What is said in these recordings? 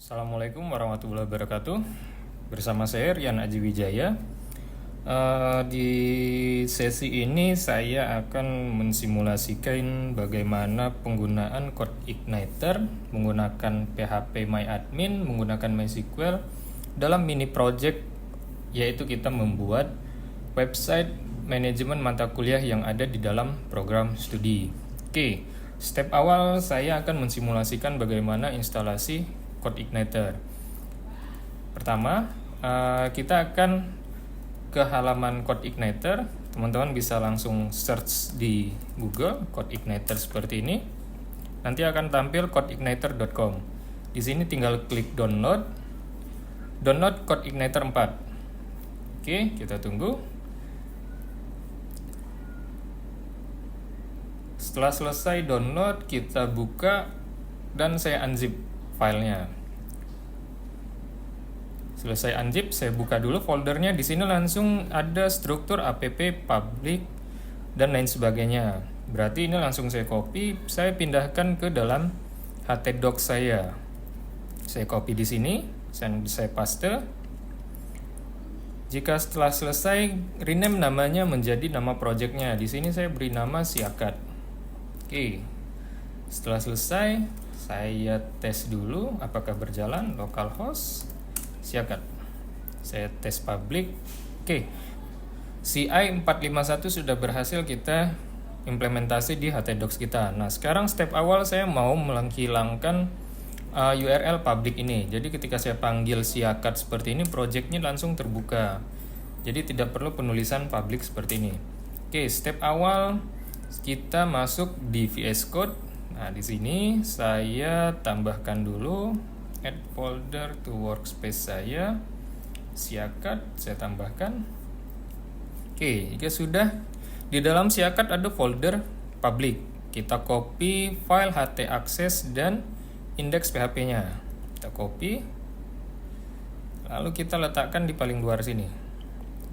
Assalamualaikum warahmatullahi wabarakatuh. Bersama saya Rian Aji Wijaya. Di sesi ini saya akan mensimulasikan bagaimana penggunaan CodeIgniter menggunakan PHP MyAdmin, menggunakan MySQL dalam mini project, yaitu kita membuat website manajemen mata kuliah yang ada di dalam program studi. Oke, step awal saya akan mensimulasikan bagaimana instalasi CodeIgniter. Pertama, kita akan ke halaman CodeIgniter. Teman-teman bisa langsung search di Google CodeIgniter seperti ini. Nanti akan tampil codeigniter.com. Di sini tinggal klik download CodeIgniter 4. Oke, kita tunggu. Setelah selesai download, kita buka dan saya unzip filenya. Selesai unzip, saya buka dulu foldernya. Di sini langsung ada struktur app, public, dan lain sebagainya. Berarti ini langsung saya copy, saya pindahkan ke dalam htdocs saya. Saya copy di sini, saya paste. Jika setelah selesai, rename namanya menjadi nama projectnya. Di sini saya beri nama Siakat. Oke, setelah selesai, saya tes dulu apakah berjalan. Localhost Siakat, saya tes public. Oke, CI 451 sudah berhasil kita implementasi di htdocs kita. Nah, sekarang step awal saya mau menghilangkan URL public ini. Jadi ketika saya panggil Siakat seperti ini, projectnya langsung terbuka. Jadi tidak perlu penulisan public seperti ini. Oke, step awal kita masuk di VS Code. Nah, di sini saya tambahkan dulu add folder to workspace saya, Siakat, saya tambahkan. Oke, jika sudah, di dalam Siakat ada folder public. Kita copy file htaccess dan index PHP-nya. Kita copy, lalu kita letakkan di paling luar sini.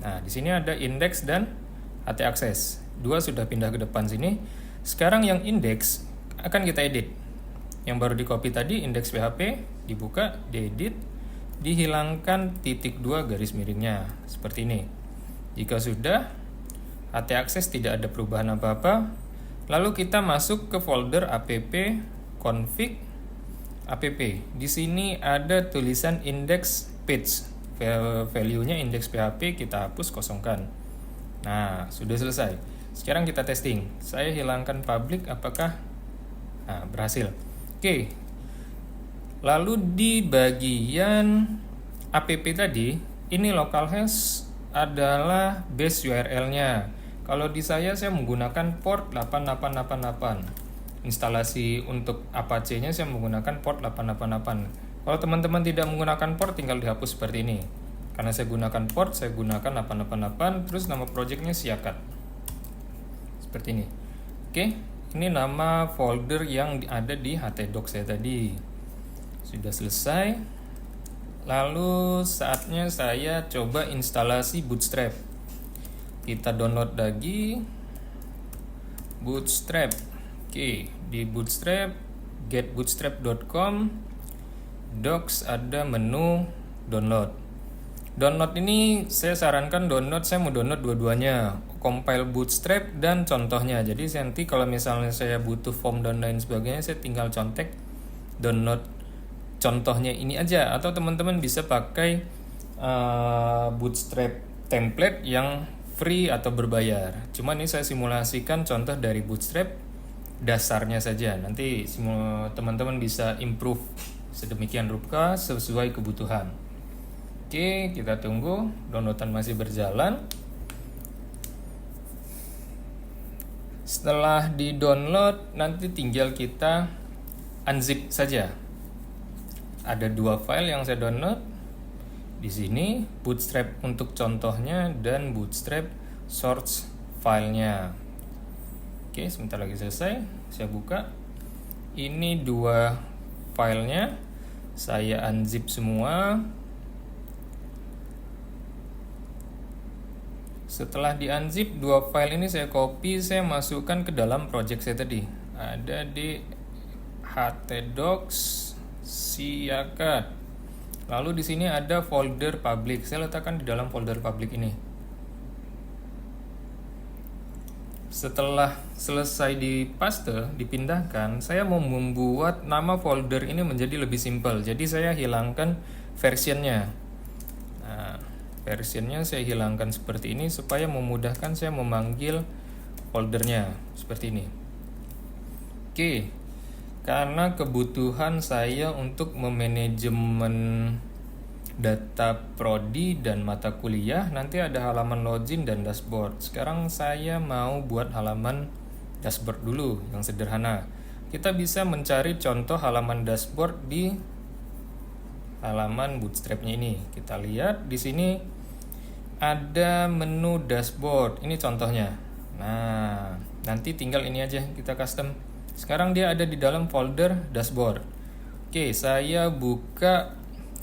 Nah, di sini ada index dan htaccess. Dua sudah pindah ke depan sini. Sekarang yang index akan kita edit. Yang baru di copy tadi index PHP, dibuka, diedit, dihilangkan titik 2 garis miringnya seperti ini. Jika sudah, htaccess tidak ada perubahan apa-apa, lalu kita masuk ke folder app config app. Di sini ada tulisan index page, value-nya index PHP, kita hapus, kosongkan. Nah, sudah selesai. Sekarang kita testing. Saya hilangkan public, apakah berhasil? Oke. Lalu di bagian app tadi, ini localhost adalah base URL-nya. Kalau di saya menggunakan port 8888. Instalasi untuk Apache-nya saya menggunakan port 888. Kalau teman-teman tidak menggunakan port, tinggal dihapus seperti ini. Karena saya gunakan port, saya gunakan 888, terus nama projectnya Siakat. Seperti ini. Oke, ini nama folder yang ada di htdocs saya tadi. Sudah selesai. Lalu saatnya saya coba instalasi Bootstrap. Kita download lagi Bootstrap. Oke, di Bootstrap, getbootstrap.com, docs ada menu download. Download ini saya sarankan saya mau download dua-duanya, compile Bootstrap dan contohnya. Jadi nanti kalau misalnya saya butuh form dan lain sebagainya, saya tinggal contek download contohnya ini aja. Atau teman-teman bisa pakai Bootstrap template yang free atau berbayar. Cuman ini saya simulasikan contoh dari Bootstrap dasarnya saja. Nanti teman-teman bisa improve sedemikian rupa sesuai kebutuhan. Oke, kita tunggu. Downloadan masih berjalan. Setelah di-download, nanti tinggal kita unzip saja. Ada 2 file yang saya download. Di sini Bootstrap untuk contohnya dan Bootstrap source filenya. Oke, sebentar lagi selesai. Saya buka. Ini 2 filenya. Saya unzip semua. Setelah di-unzip, 2 file ini saya copy, saya masukkan ke dalam project saya tadi. Ada di htdocs, siakat. Lalu di sini ada folder public. Saya letakkan di dalam folder public ini. Setelah selesai dipaste, dipindahkan, saya mau membuat nama folder ini menjadi lebih simpel. Jadi saya hilangkan versionnya. Nah, versionnya saya hilangkan seperti ini supaya memudahkan saya memanggil foldernya seperti ini. Oke, karena kebutuhan saya untuk memanajemen data prodi dan mata kuliah, nanti ada halaman login dan dashboard. Sekarang saya mau buat halaman dashboard dulu yang sederhana. Kita bisa mencari contoh halaman dashboard di halaman Bootstrap-nya ini. Kita lihat di sini ada menu dashboard. Ini contohnya. Nah, nanti tinggal ini aja kita custom. Sekarang dia ada di dalam folder dashboard. Oke, saya buka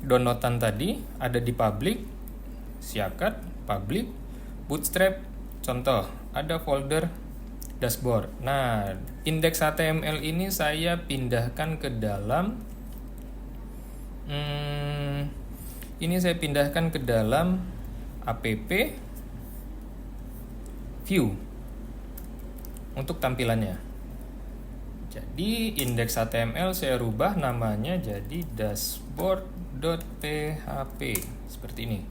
downloadan tadi, ada di public, siakat, public, Bootstrap, contoh, ada folder dashboard. Nah, index HTML ini saya pindahkan ke dalam, ini saya pindahkan ke dalam app view untuk tampilannya. Jadi index HTML saya rubah namanya jadi dashboard.php seperti ini.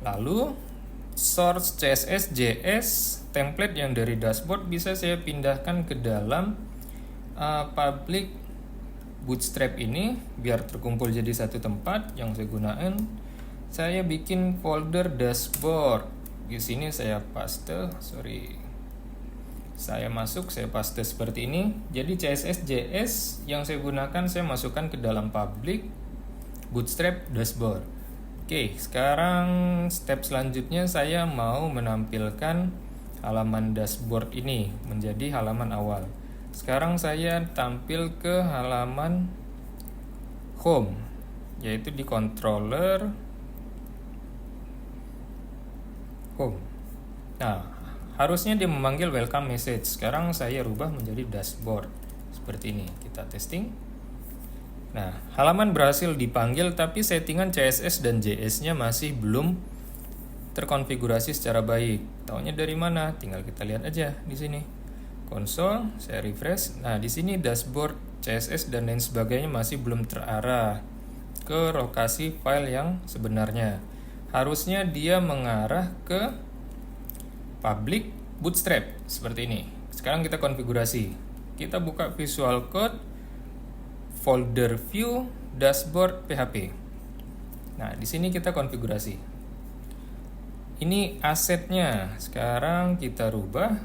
Lalu source CSS JS template yang dari dashboard bisa saya pindahkan ke dalam public Bootstrap ini biar terkumpul jadi satu tempat yang saya gunakan. Saya bikin folder dashboard. Di sini saya paste, saya masuk, saya paste seperti ini. Jadi CSS JS yang saya gunakan saya masukkan ke dalam public Bootstrap dashboard. Oke, sekarang step selanjutnya saya mau menampilkan halaman dashboard ini menjadi halaman awal. Sekarang saya tampil ke halaman home, yaitu di controller home. Nah, harusnya dia memanggil welcome message. Sekarang saya rubah menjadi dashboard. Seperti ini. Kita testing. Nah, halaman berhasil dipanggil tapi settingan CSS dan JS-nya masih belum terkonfigurasi secara baik. Taunya dari mana? Tinggal kita lihat aja di sini. Console, saya refresh. Nah, di sini dashboard, CSS dan lain sebagainya masih belum terarah ke lokasi file yang sebenarnya. Harusnya dia mengarah ke public Bootstrap seperti ini. Sekarang kita konfigurasi. Kita buka Visual Code, folder view, dashboard PHP. Nah, di sini kita konfigurasi. Ini asetnya. Sekarang kita rubah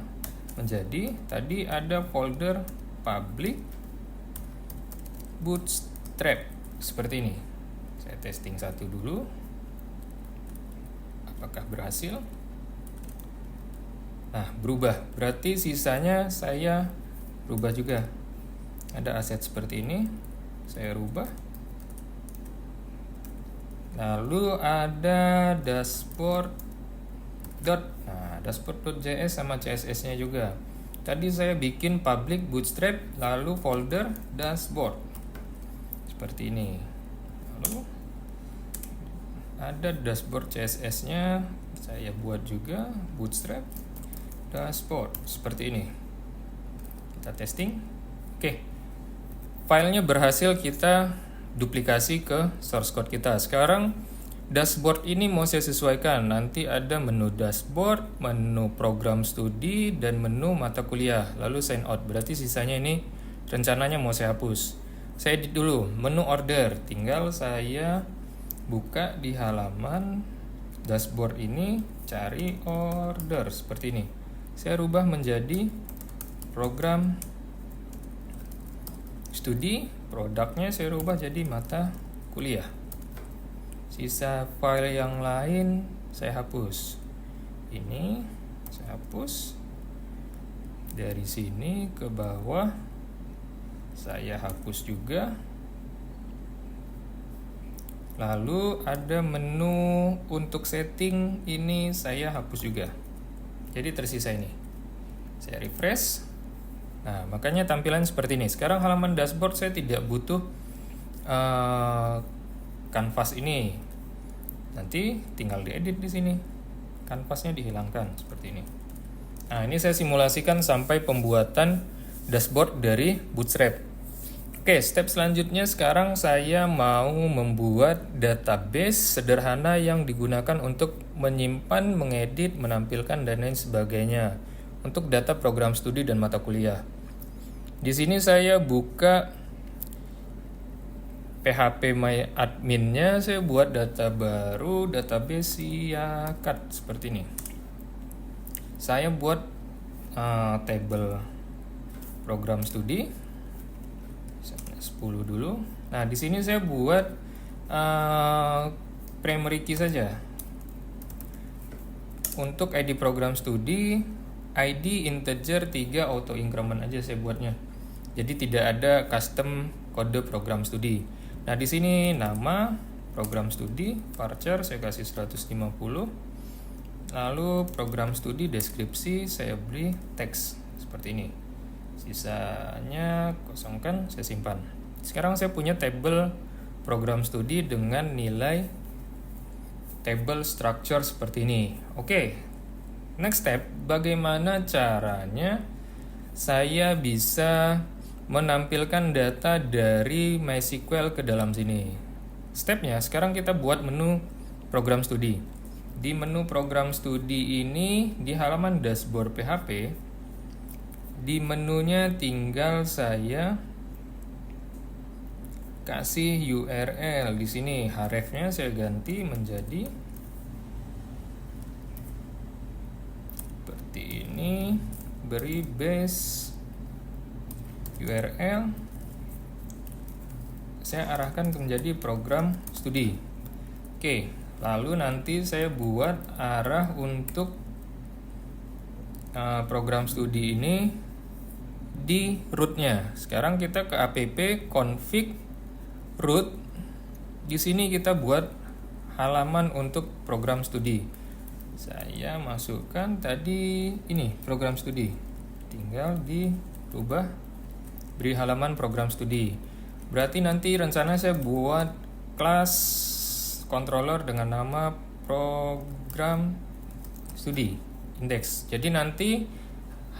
menjadi tadi ada folder public Bootstrap seperti ini. Saya testing satu dulu. Apakah berhasil? Nah, berubah. Berarti sisanya saya rubah juga. Ada aset seperti ini. Saya rubah. Lalu ada dashboard. Nah, dashboard.js sama CSS-nya juga. Tadi saya bikin public Bootstrap, lalu folder dashboard. Seperti ini. Lalu ada dashboard CSS-nya. Saya buat juga Bootstrap dashboard seperti ini. Kita testing. Oke. Filenya berhasil kita duplikasi ke source code kita. Sekarang dashboard ini mau saya sesuaikan. Nanti ada menu dashboard, menu program studi, dan menu mata kuliah. Lalu sign out. Berarti sisanya ini rencananya mau saya hapus. Saya edit dulu. Menu order. Tinggal saya buka di halaman dashboard ini. Cari order. Seperti ini. Saya rubah menjadi program studi, produknya saya rubah jadi mata kuliah. Sisa file yang lain saya hapus. Ini saya hapus. Dari sini ke bawah saya hapus juga. Lalu ada menu untuk setting, ini saya hapus juga. Jadi tersisa ini. Saya refresh. Nah, makanya tampilan seperti ini. Sekarang halaman dashboard saya tidak butuh kanvas ini. Nanti tinggal diedit di sini. Kanvasnya dihilangkan seperti ini. Nah, ini saya simulasikan sampai pembuatan dashboard dari Bootstrap. Oke, step selanjutnya sekarang saya mau membuat database sederhana yang digunakan untuk menyimpan, mengedit, menampilkan, dan lain sebagainya untuk data program studi dan mata kuliah. Di sini saya buka PHP My Admin-nya, saya buat data baru, database Siakat seperti ini. Saya buat table program studi 10 dulu. Nah, di sini saya buat primary key saja. Untuk ID program studi, ID integer 3 auto increment aja saya buatnya. Jadi tidak ada custom kode program studi. Nah, di sini nama program studi, varchar saya kasih 150. Lalu program studi deskripsi saya beri teks seperti ini. Sisanya kosongkan, saya simpan. Sekarang saya punya table program studi dengan nilai table structure seperti ini. Oke, next step, bagaimana caranya saya bisa menampilkan data dari MySQL ke dalam sini. Stepnya, sekarang kita buat menu program studi. Di menu program studi ini, di halaman dashboard PHP, di menunya tinggal saya kasih URL. Di sini href-nya saya ganti menjadi seperti ini, beri base URL, saya arahkan menjadi program studi. Oke, lalu nanti saya buat arah untuk program studi ini di root-nya. Sekarang kita ke app config root. Di sini kita buat halaman untuk program studi. Saya masukkan tadi ini program studi. Tinggal dirubah, beri halaman program studi. Berarti nanti rencana saya buat kelas controller dengan nama program studi index. Jadi nanti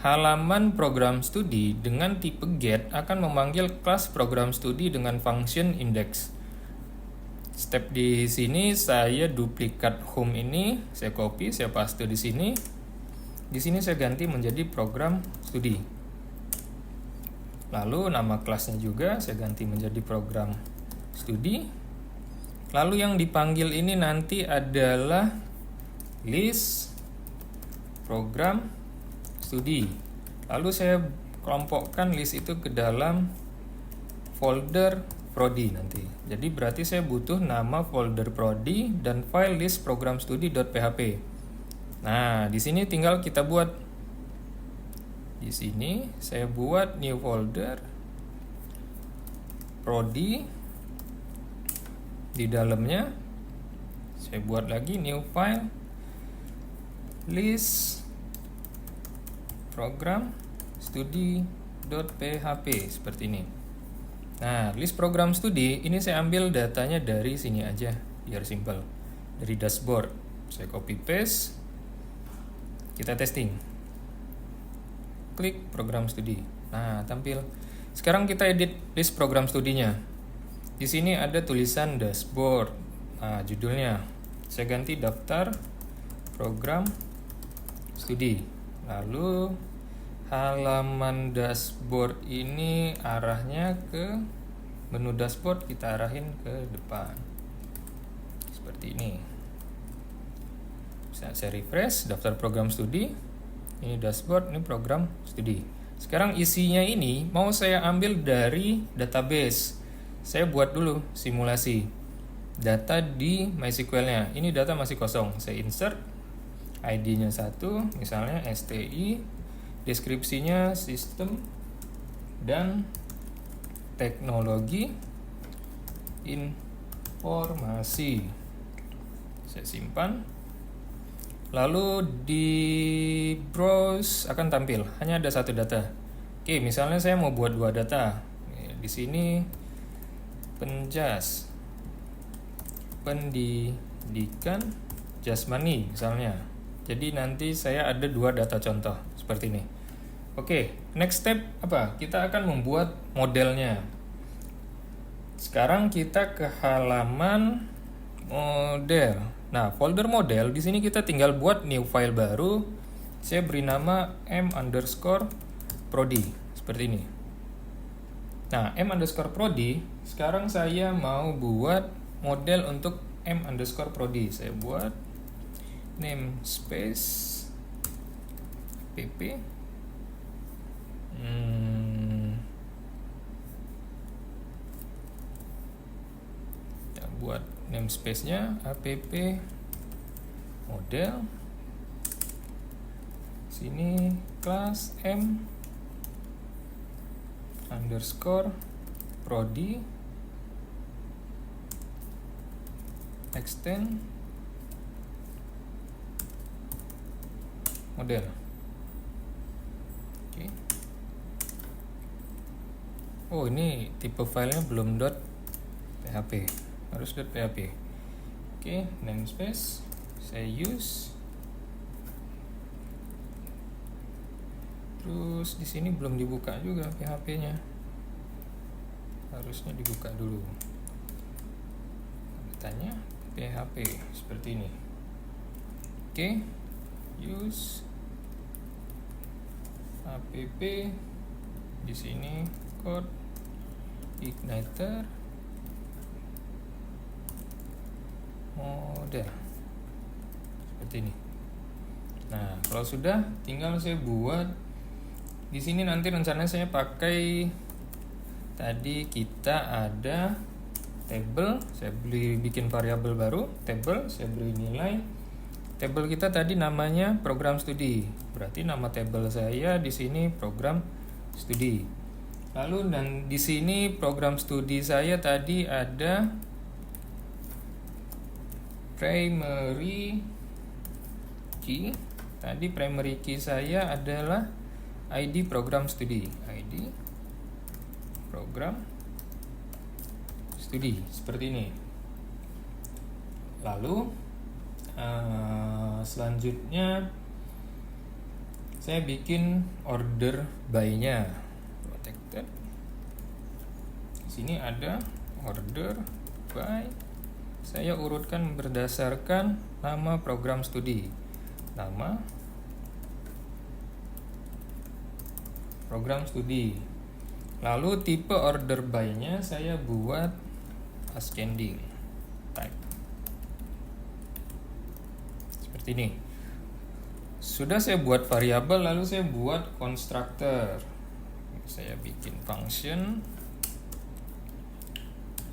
halaman program studi dengan tipe get akan memanggil kelas program studi dengan function index. Step di sini saya duplikat home ini, saya copy, saya paste di sini. Di sini saya ganti menjadi program studi. Lalu nama kelasnya juga saya ganti menjadi program studi. Lalu yang dipanggil ini nanti adalah list program studi. Lalu saya kelompokkan list itu ke dalam folder prodi nanti. Jadi berarti saya butuh nama folder prodi dan file list program studi.php. Nah, di sini tinggal kita buat. Di sini saya buat new folder prodi. Di dalamnya saya buat lagi new file list program studi.php seperti ini. Nah, list program studi ini saya ambil datanya dari sini aja biar simple. Dari dashboard. Saya copy paste. Kita testing. Klik program studi. Nah, tampil. Sekarang kita edit list program studinya. Di sini ada tulisan dashboard. Nah, judulnya saya ganti daftar program studi. Lalu halaman dashboard ini arahnya ke menu dashboard, kita arahin ke depan seperti ini. Saya refresh daftar program studi, ini dashboard, ini program studi. Sekarang isinya ini mau saya ambil dari database. Saya buat dulu simulasi data di MySQL-nya. Ini data masih kosong, saya insert ID-nya 1, misalnya STI, deskripsinya sistem dan teknologi informasi. Saya simpan. Lalu di browse akan tampil, hanya ada satu data. Oke, misalnya saya mau buat dua data. Di sini penjas, pendidikan jasmani misalnya. Jadi nanti saya ada dua data contoh seperti ini. Oke, next step apa? Kita akan membuat modelnya. Sekarang kita ke halaman model. Nah, folder model di sini kita tinggal buat new file baru. Saya beri nama m_prodi seperti ini. Nah, m_prodi. Sekarang saya mau buat model untuk m_prodi. Saya buat namespace pp. Kita buat namespace-nya app model. Sini kelas m_prodi extend model. Oke. Oh, ini tipe filenya belum .php, harus .php. Oke, namespace saya use. Terus di sini belum dibuka juga PHP-nya. Harusnya dibuka dulu. Tanya PHP seperti ini. Oke. Use app di sini code igniter model seperti ini. Nah, kalau sudah tinggal saya buat di sini. Nanti rencananya saya pakai, tadi kita ada table, saya bikin variabel baru table, saya beri nilai. Table kita tadi namanya program studi, berarti nama table saya di sini program studi. Lalu dan di sini program studi saya tadi ada primary key. Tadi primary key saya adalah ID program studi, ID program studi seperti ini. Lalu selanjutnya saya bikin order by-nya, protected. Di sini ada order by, saya urutkan berdasarkan nama program studi, nama program studi. Lalu tipe order by-nya saya buat ascending type. Seperti ini. Sudah saya buat variabel, lalu saya buat constructor. Saya bikin function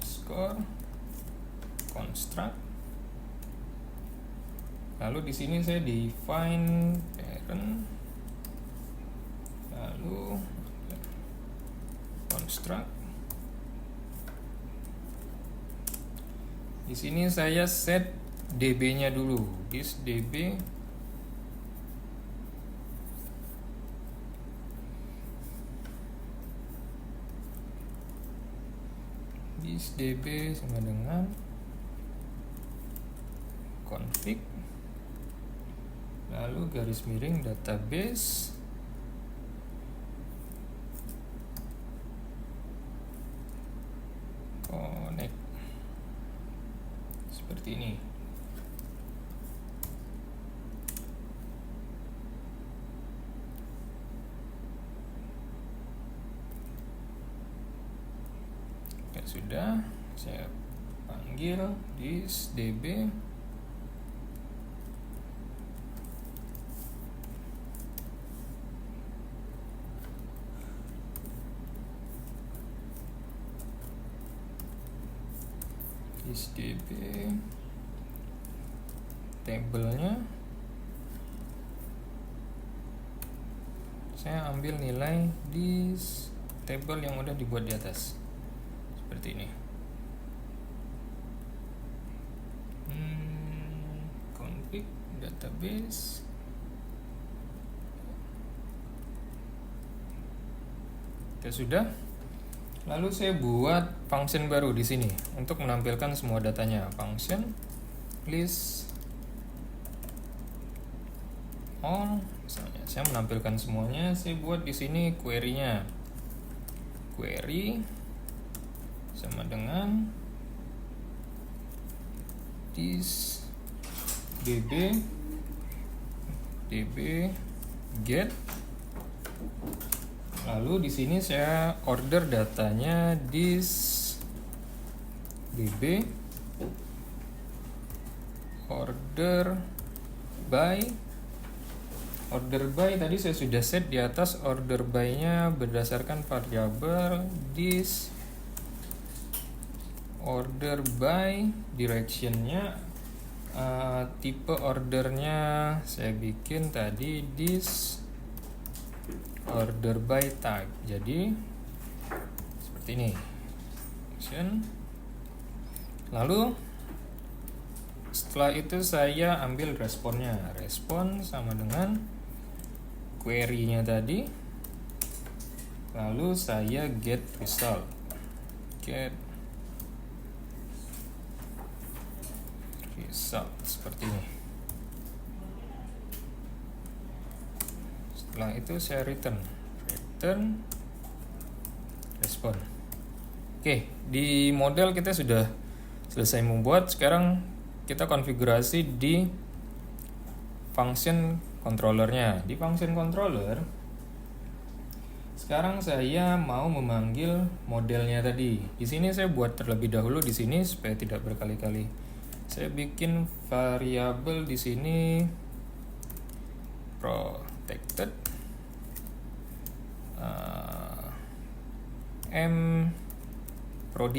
score construct. Lalu di sini saya define parent, lalu construct. Di sini saya set db-nya dulu, this db sama dengan config, lalu garis miring database connect seperti ini. Ya sudah, saya panggil this db db tabelnya saya ambil nilai di table yang udah dibuat di atas seperti ini. Config database Oke, sudah. Lalu saya buat function baru di sini untuk menampilkan semua datanya. Function list all, misalnya saya menampilkan semuanya. Saya buat di sini query-nya. Query sama dengan this db get. Lalu di sini saya order datanya this db order by. Order by tadi saya sudah set di atas. Order by-nya berdasarkan variabel this order by. Direction-nya tipe ordernya saya bikin tadi this order by type. Jadi seperti ini. Lalu setelah itu saya ambil responnya. Respon sama dengan query-nya tadi. Lalu saya get result. Get result seperti ini. Setelah itu saya return respon. Oke, di model kita sudah selesai membuat. Sekarang kita konfigurasi di function controllernya. Di function controller sekarang saya mau memanggil modelnya tadi. Di sini saya buat terlebih dahulu di sini supaya tidak berkali-kali. Saya bikin variabel di sini protected mprod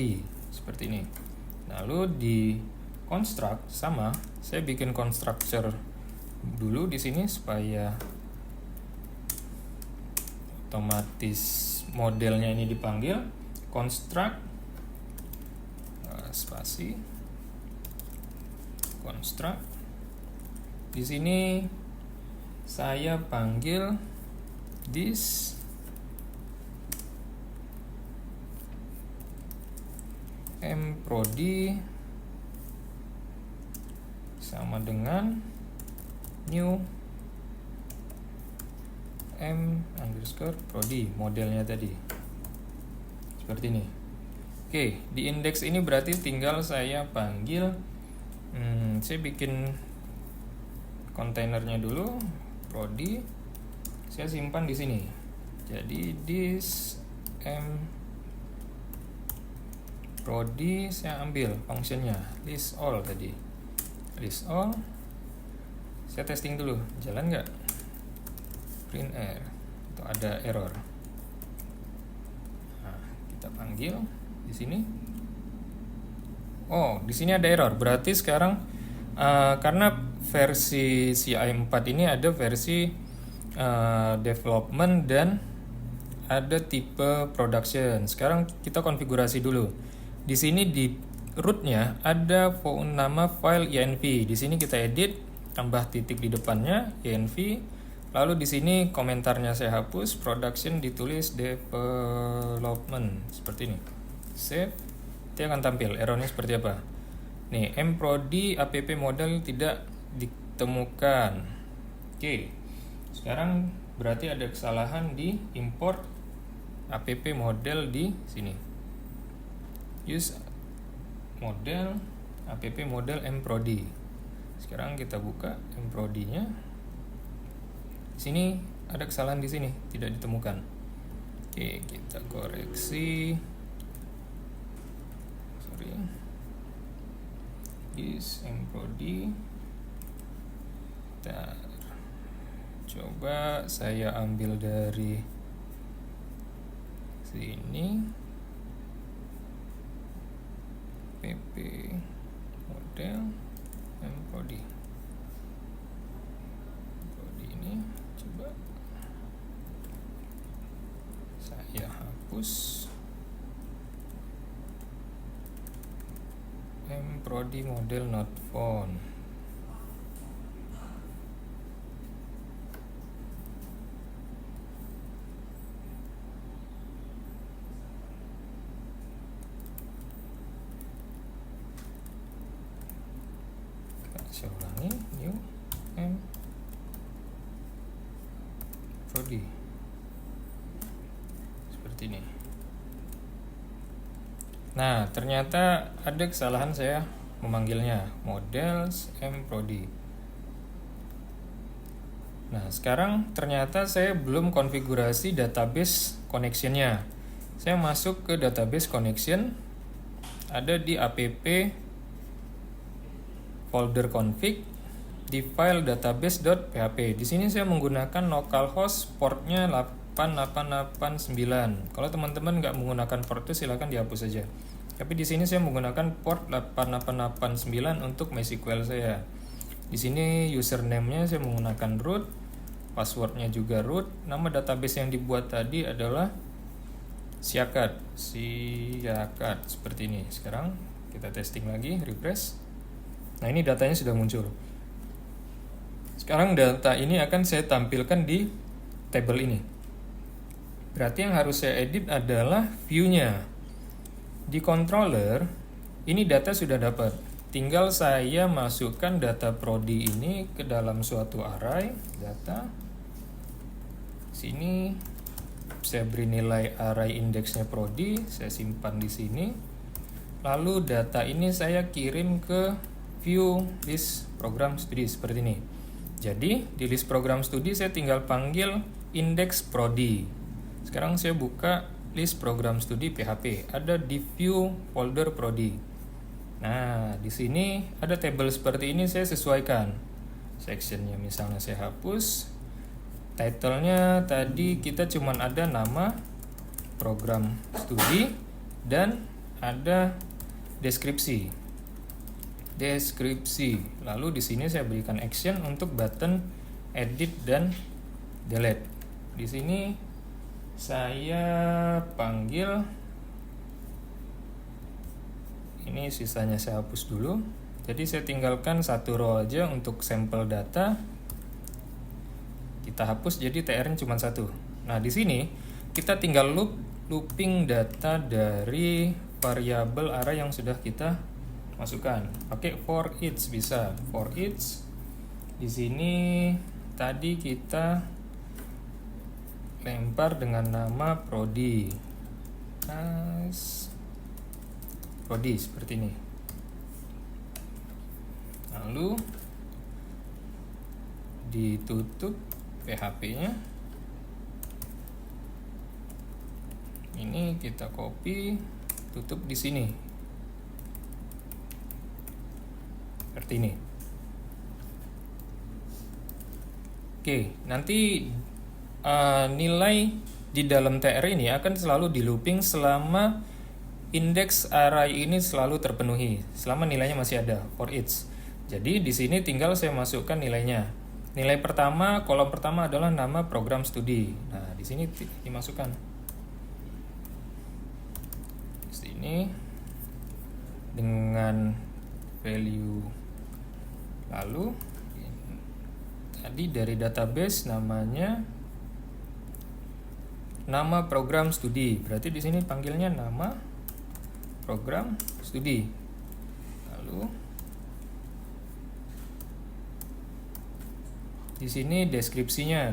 seperti ini. Lalu di construct sama, saya bikin constructor dulu di sini supaya otomatis modelnya ini dipanggil. Construct spasi construct. Di sini saya panggil this mprod sama dengan new m_prod modelnya tadi. Seperti ini. Oke, di indeks ini berarti tinggal saya panggil saya bikin kontainernya dulu, prodi. Saya simpan di sini. Jadi this mprod saya ambil fungsinya list all tadi. List all. Saya testing dulu, jalan nggak? Print error atau ada error. Nah, kita panggil di sini. Oh, di sini ada error. Berarti sekarang karena versi CI4 ini ada versi development dan ada tipe production. Sekarang kita konfigurasi dulu. Di sini di rootnya ada nama file env. Di sini kita edit, tambah titik di depannya env. Lalu di sini komentarnya saya hapus, production ditulis development seperti ini. Save. Dia akan tampil errornya seperti apa. Nih, mprod app model tidak ditemukan. Oke. Sekarang berarti ada kesalahan di import app model di sini. Use model app model mprod. Sekarang kita buka mprod-nya. Di sini ada kesalahan di sini, tidak ditemukan. Oke, kita koreksi. Is mprod. Coba saya ambil dari sini. pp model mprod. Mprod ini coba saya hapus. mprod model not found. Saya ulangi, new M Prodi seperti ini. Nah, ternyata ada kesalahan saya memanggilnya Models M Prodi. Nah, sekarang ternyata saya belum konfigurasi database connection-nya. Saya masuk ke database connection, ada di app folder config di file database.php. Di sini saya menggunakan localhost portnya 8889. Kalau teman-teman nggak menggunakan port itu silakan dihapus saja. Tapi di sini saya menggunakan port 8889 untuk MySQL saya. Di sini username-nya saya menggunakan root, password-nya juga root. Nama database yang dibuat tadi adalah Siakat seperti ini. Sekarang kita testing lagi, refresh. Nah, ini datanya sudah muncul. Sekarang data ini akan saya tampilkan di table ini. Berarti yang harus saya edit adalah view-nya. Di controller, ini data sudah dapat. Tinggal saya masukkan data prodi ini ke dalam suatu array data. Sini saya beri nilai array indeksnya prodi, saya simpan di sini. Lalu data ini saya kirim ke view list program studi seperti ini. Jadi di list program studi saya tinggal panggil index prodi. Sekarang saya buka list program studi PHP, ada di view folder prodi. Nah, di sini ada table seperti ini, saya sesuaikan. Sectionnya misalnya saya hapus. Title-nya tadi kita cuman ada nama program studi dan ada deskripsi. Lalu di sini saya berikan action untuk button edit dan delete. Di sini saya panggil, ini sisanya saya hapus dulu. Jadi saya tinggalkan satu row aja untuk sampel data. Kita hapus, jadi TR-nya cuma satu. Nah, di sini kita tinggal looping data dari variabel array yang sudah kita masukkan. Pakai for each bisa. For each di sini tadi kita lempar dengan nama prodi. Prodi seperti ini. Lalu ditutup PHP-nya. Ini kita copy, tutup di sini. Seperti ini. Oke, nanti nilai di dalam TR ini akan selalu di looping selama indeks array ini selalu terpenuhi, selama nilainya masih ada for each. Jadi di sini tinggal saya masukkan nilainya. Nilai pertama, kolom pertama adalah nama program studi. Nah, di sini dimasukkan. Di sini dengan value. Lalu tadi dari database namanya nama program studi. Berarti di sini panggilnya nama program studi. Lalu di sini deskripsinya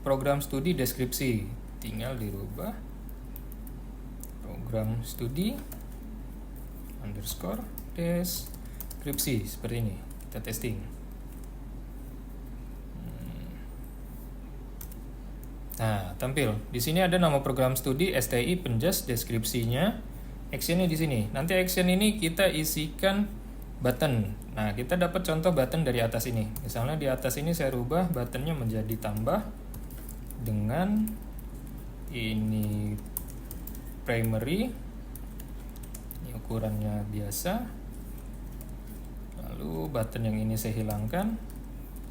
program studi deskripsi. Tinggal dirubah program studi underscore deskripsi seperti ini. Kita testing. Nah, tampil. Di sini ada nama program studi, STI, penjas, deskripsinya, actionnya di sini. Nanti action ini kita isikan button. Nah, kita dapat contoh button dari atas ini. Misalnya di atas ini saya rubah buttonnya menjadi tambah dengan ini primary. Ini ukurannya biasa. Lalu button yang ini saya hilangkan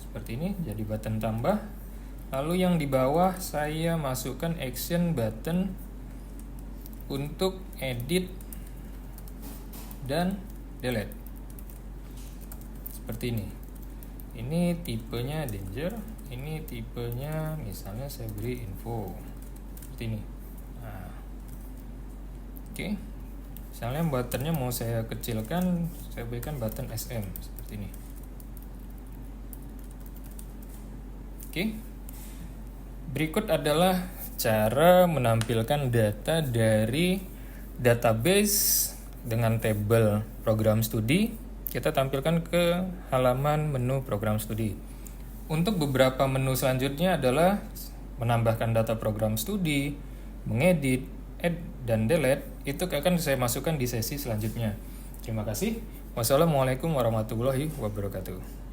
seperti ini, jadi button tambah. Lalu yang di bawah saya masukkan action button untuk edit dan delete. Seperti ini. Ini tipenya danger, ini tipenya misalnya saya beri info. Seperti ini. Nah. Oke. Misalnya buttonnya mau saya kecilkan, saya berikan button SM seperti ini. Oke. Berikut adalah cara menampilkan data dari database dengan tabel program studi. Kita tampilkan ke halaman menu program studi. Untuk beberapa menu selanjutnya adalah menambahkan data program studi, mengedit, add, dan delete. Itu akan saya masukkan di sesi selanjutnya. Terima kasih. Wassalamualaikum warahmatullahi wabarakatuh.